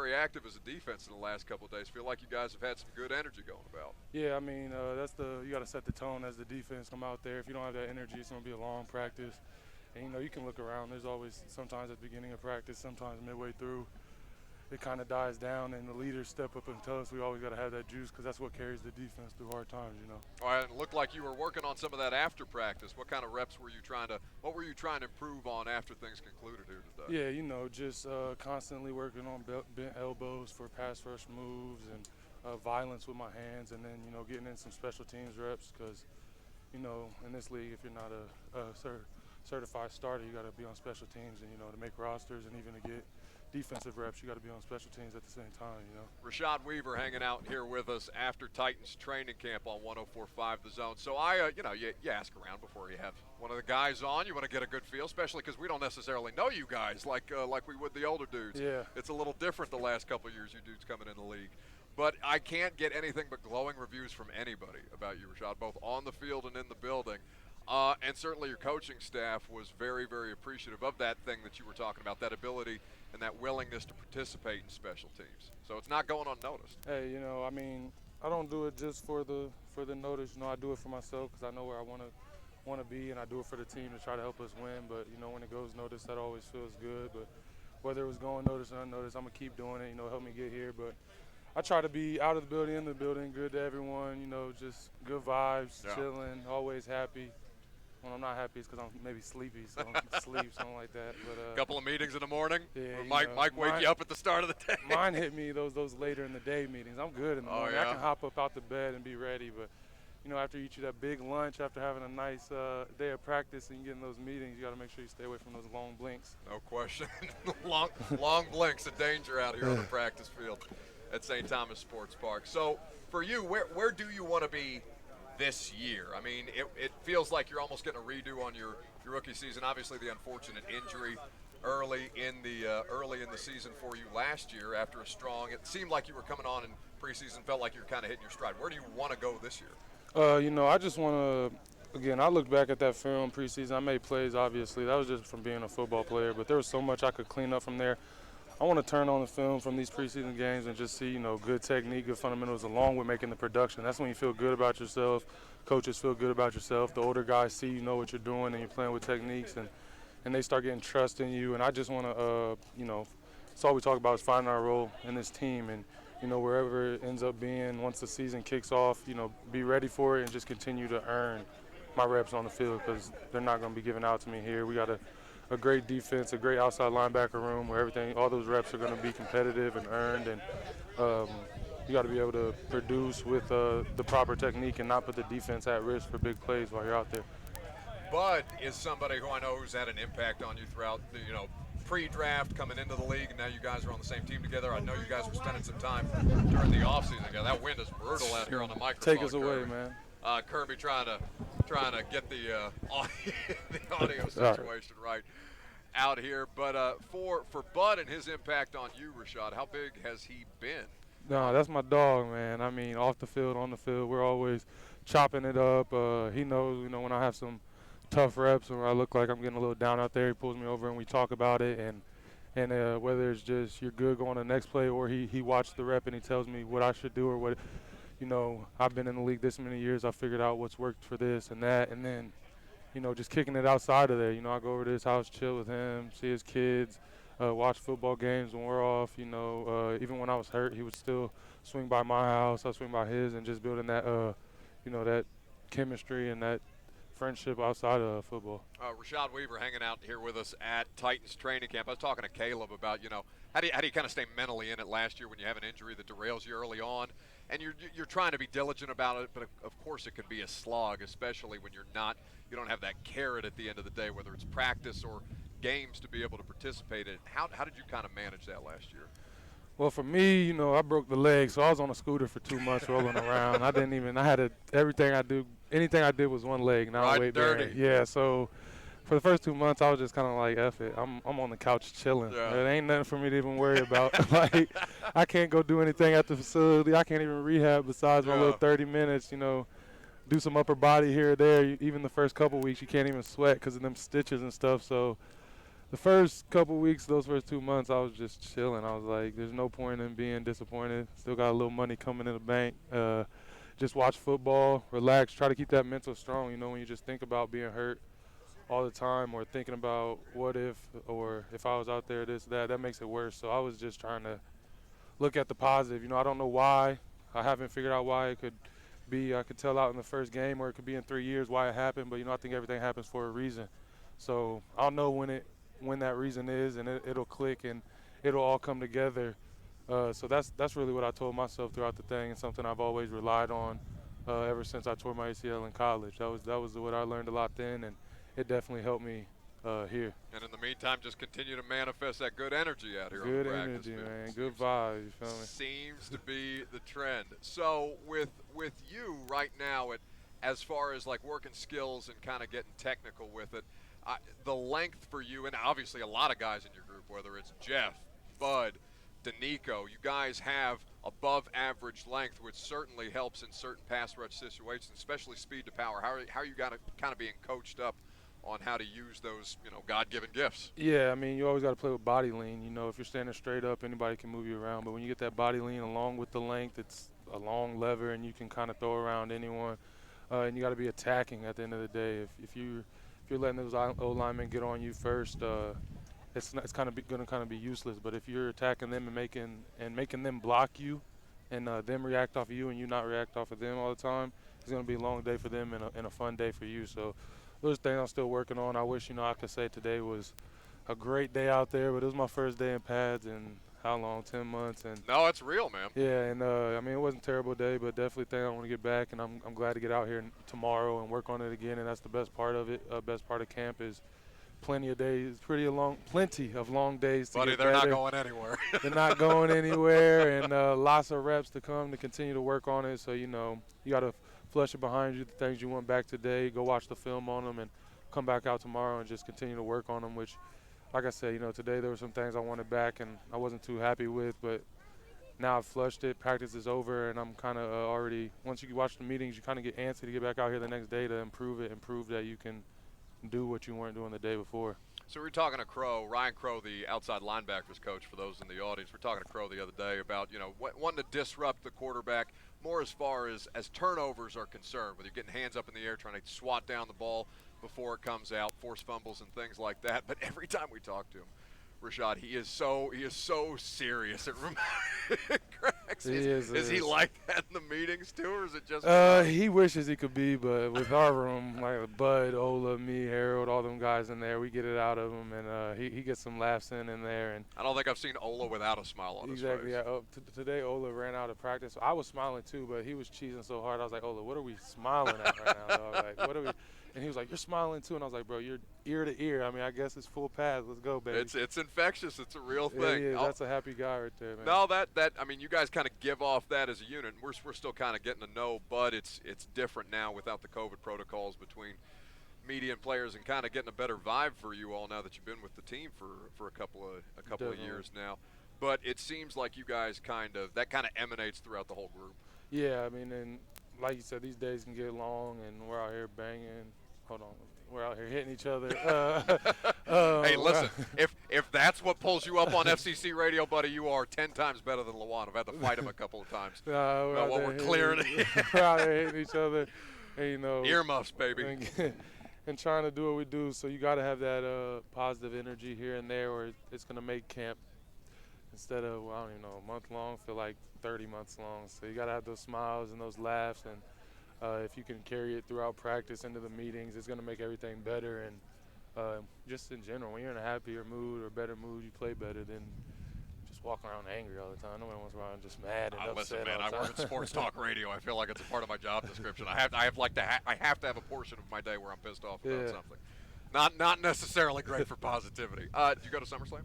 very active as a defense in the last couple of days. Feel like you guys have had some good energy going about. Yeah, I mean, you got to set the tone as the defense come out there. If you don't have that energy, it's going to be a long practice. And, you can look around. There's always sometimes at the beginning of practice, sometimes midway through, it kind of dies down, and the leaders step up and tell us we always got to have that juice because that's what carries the defense through hard times. All right, it looked like you were working on some of that after practice. What kind of reps were you what were you trying to improve on after things concluded here today? Yeah, just constantly working on bent elbows for pass rush moves and violence with my hands, and then, getting in some special teams reps because, in this league, if you're not a certified starter, you got to be on special teams, and, to make rosters and even to get defensive reps, you got to be on special teams at the same time. Rashad Weaver hanging out here with us after Titans training camp on 104.5 The Zone. So you ask around before you have one of the guys on. You want to get a good feel, especially because we don't necessarily know you guys like we would the older dudes. Yeah. It's a little different the last couple of years, you dudes coming in the league. But I can't get anything but glowing reviews from anybody about you, Rashad, both on the field and in the building. And certainly your coaching staff was very, very appreciative of that thing that you were talking about, that ability and that willingness to participate in special teams. So it's not going unnoticed. Hey, I don't do it just for the notice. I do it for myself because I know where I want to be, and I do it for the team to try to help us win. But, when it goes noticed, that always feels good. But whether it was going noticed or unnoticed, I'm going to keep doing it, help me get here. But I try to be out of the building, in the building, good to everyone, just good vibes, chilling, always happy. When I'm not happy, it's because I'm maybe sleepy, so I don't sleep, something like that. But a couple of meetings in the morning. Yeah, Mike wake you up at the start of the day. Mine hit me those later in the day meetings. I'm good in the morning. Yeah? I can hop up out the bed and be ready. But after you eat that big lunch, after having a nice day of practice and getting those meetings, you got to make sure you stay away from those long blinks. No question. long blinks, a danger out here on the practice field at St. Thomas Sports Park. So for you, where do you want to be this year? I mean, it feels like you're almost getting a redo on your rookie season. Obviously, the unfortunate injury early in the season for you last year after a strong. It seemed like you were coming on in preseason, felt like you were kind of hitting your stride. Where do you want to go this year? I just want to. Again, I look back at that film preseason. I made plays, obviously. That was just from being a football player, but there was so much I could clean up from there. I want to turn on the film from these preseason games and just see, good technique, good fundamentals, along with making the production. That's when you feel good about yourself. Coaches feel good about yourself. The older guys see you know what you're doing and you're playing with techniques, and they start getting trust in you. And I just want to, that's all we talk about is finding our role in this team. And, wherever it ends up being, once the season kicks off, be ready for it and just continue to earn my reps on the field because they're not going to be given out to me here. We got a great defense, a great outside linebacker room where all those reps are going to be competitive and earned, and you got to be able to produce with the proper technique and not put the defense at risk for big plays while you're out there. Bud is somebody who I know who's had an impact on you throughout the, pre-draft, coming into the league, and now you guys are on the same team together. I know you guys were spending some time during the offseason together. That wind is brutal out here on the microphone. Take us away, man. Kirby trying to get the audio situation right out here. But for Bud and his impact on you, Rashad, how big has he been? No, that's my dog, man. I mean, off the field, on the field, we're always chopping it up. He knows, when I have some tough reps or I look like I'm getting a little down out there, he pulls me over and we talk about it. And whether it's just you're good going to the next play or he watched the rep and he tells me what I should do or what, I've been in the league this many years. I figured out what's worked for this and that. And then, just kicking it outside of there. I go over to his house, chill with him, see his kids, watch football games when we're off. Even when I was hurt, he would still swing by my house. I swing by his, and just building that, that chemistry and that friendship outside of football. Rashad Weaver hanging out here with us at Titans training camp. I was talking to Caleb about, how do you kind of stay mentally in it last year when you have an injury that derails you early on, and you're trying to be diligent about it, but of course it can be a slog, especially when you don't have that carrot at the end of the day, whether it's practice or games to be able to participate in. How did you kind of manage that last year? Well, for me, I broke the leg, so I was on a scooter for 2 months rolling around. Anything I did was one leg. Now right, dirty. Yeah, so for the first 2 months, I was just kind of like, F it. I'm on the couch chilling. Yeah. There ain't nothing for me to even worry about. I can't go do anything at the facility. I can't even rehab besides my little 30 minutes, do some upper body here or there. Even the first couple weeks, you can't even sweat because of them stitches and stuff. So the first couple weeks, those first 2 months, I was just chilling. I was like, there's no point in being disappointed. Still got a little money coming in the bank. Just watch football, relax, try to keep that mental strong. You know, when you just think about being hurt all the time or thinking about what if or if I was out there, this, that makes it worse. So I was just trying to look at the positive. You know, I don't know why. I haven't figured out why it could be. I could tell out in the first game, or it could be in 3 years why it happened. But, you know, I think everything happens for a reason. So I'll know when that reason is, and it'll click and it'll all come together. So that's really what I told myself throughout the thing, and something I've always relied on ever since I tore my ACL in college. That was what I learned a lot then, and it definitely helped me here. And in the meantime, just continue to manifest that good energy out here Good on the practice energy, field. man. Good vibes. You feel me? Seems to be the trend. So with you right now, as far as like working skills and kind of getting technical with it, the length for you, and obviously a lot of guys in your group, whether it's Jeff, Bud, Danico, you guys have above average length, which certainly helps in certain pass rush situations, especially speed to power. How are you kind of being coached up on how to use those, you know, God-given gifts? Yeah, I mean, you always got to play with body lean. You know, if you're standing straight up, anybody can move you around. But when you get that body lean along with the length, it's a long lever, and you can kind of throw around anyone. And you got to be attacking at the end of the day. If you're letting those O-linemen get on you first, it's going to kind of be useless. But if you're attacking them and making them block you, and them react off of you, and you not react off of them all the time, it's going to be a long day for them and a fun day for you. So those things I'm still working on. I wish, you know, I could say today was a great day out there, but it was my first day in pads in how long? 10 months. And no, it's real, man. yeah, and I mean, it wasn't a terrible day, but definitely think I want to get back, and I'm glad to get out here tomorrow and work on it again, and that's the best part of it. Best part of camp is plenty of long days to Buddy, get they're better. not going anywhere. They're not going anywhere, and lots of reps to come to continue to work on it. So, you know, you got to flush it behind you, the things you want back today, go watch the film on them, and come back out tomorrow and just continue to work on them, which, like I said, you know, today there were some things I wanted back and I wasn't too happy with, but now I've flushed it, practice is over, and I'm kind of already, once you watch the meetings, you kind of get antsy to get back out here the next day to improve it and prove that you can do what you weren't doing the day before. So we were talking to Ryan Crow, the outside linebackers coach for those in the audience. We were talking to Crow the other day about, you know, wanting to disrupt the quarterback more as far as turnovers are concerned, whether you're getting hands up in the air, trying to swat down the ball before it comes out, force fumbles and things like that. But every time we talk to him, Rashad, he is so serious. It cracks. Is he like that in the meetings too, or is it just? He wishes he could be, but with our room, like Bud, Ola, me, Harold, all them guys in there, we get it out of him, and he gets some laughs in there. And I don't think I've seen Ola without a smile on his face. Exactly. Yeah. Today, Ola ran out of practice. I was smiling too, but he was cheesing so hard. I was like, Ola, what are we smiling at right now? I was like, what are we? And he was like, you're smiling too. And I was like, bro, you're ear to ear. I mean, I guess it's full pads. Let's go, baby. It's infectious. It's a real thing. Yeah, that's a happy guy right there, man. No, that I mean, you guys kind of give off that as a unit. We're still kind of getting to know, but it's different now without the COVID protocols between media and players, and kind of getting a better vibe for you all now that you've been with the team for a couple of years now. But it seems like you guys kind of emanates throughout the whole group. Yeah, I mean, and like you said, these days can get long, and we're out here banging. Hold on, we're out here hitting each other. Hey, listen, if that's what pulls you up on FCC radio, buddy, you are 10 times better than Lawan. I've had to fight him a couple of times. We're clearing it. We're out here hitting each other, and, you know, earmuffs, baby. And trying to do what we do. So you got to have that positive energy here and there, or it's going to make camp, instead of, I don't even know, a month long, feel like 30 months long. So you got to have those smiles and those laughs, and if you can carry it throughout practice into the meetings, it's going to make everything better. And just in general, when you're in a happier mood or better mood, you play better than just walking around angry all the time. Nobody wants to run around just mad and upset. Listen, man, all the I time. work in sports talk radio. I feel like it's a part of my job description. I have to have a portion of my day where I'm pissed off about something. Not necessarily great for positivity. Did you go to Summerslam?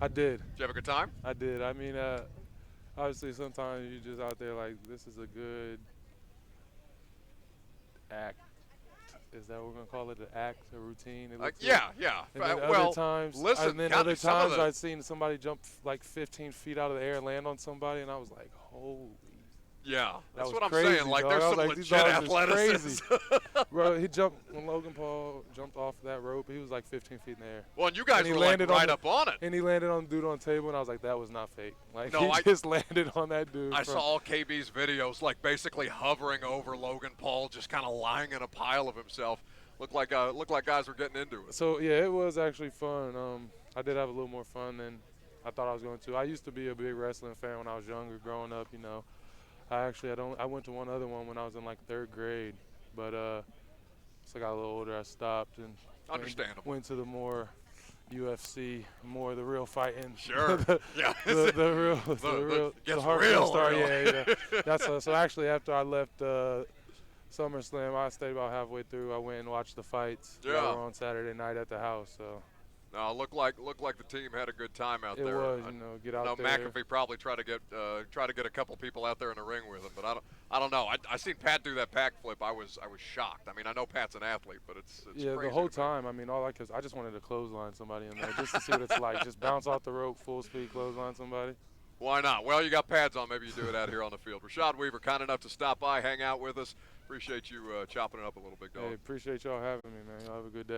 I did. Did you have a good time? I did. I mean, obviously sometimes you're just out there like, this is a good act. Is that what we're going to call it, an act, a routine? Yeah. And then Well, other times, listen, and then other times I've seen somebody jump like 15 feet out of the air and land on somebody, and I was like, holy Yeah, that's was what I'm crazy, saying. Like, dog. there's I some was like, these legit dogs is athleticism. Bro, he jumped when Logan Paul jumped off that rope. He was like 15 feet in the air. Well, and you guys And he were like landed on right the- up on it. And he landed on the dude on the table, and I was like, that was not fake. Like, No, he just landed on that dude. I saw all KB's videos, like basically hovering over Logan Paul, just kind of lying in a pile of himself. Looked like guys were getting into it. So, yeah, it was actually fun. I did have a little more fun than I thought I was going to. I used to be a big wrestling fan when I was younger, growing up, you know. I went to one other one when I was in like 3rd grade, but as I got a little older, I stopped and Understandable. went to the more UFC, more the real fighting. Sure. Yeah. the Gets hardcore real. star. Real. Yeah. That's so actually after I left Summerslam, I stayed about halfway through. I went and watched the fights that Yeah. were on Saturday night at the house. So No, looked like the team had a good time out it there. was, you know, get out No, there. McAfee probably tried to get a couple people out there in the ring with him, but I don't know. I seen Pat do that pack flip. I was shocked. I mean, I know Pat's an athlete, but it's yeah, crazy the whole to me. time. I mean, I just wanted to clothesline somebody in there just to see what it's like. Just bounce off the rope, full speed, clothesline somebody. Why not? Well, you got pads on. Maybe you do it out here on the field. Rashad Weaver, kind enough to stop by, hang out with us. Appreciate you chopping it up a little bit, dog. Hey, appreciate y'all having me, man. Y'all have a good day.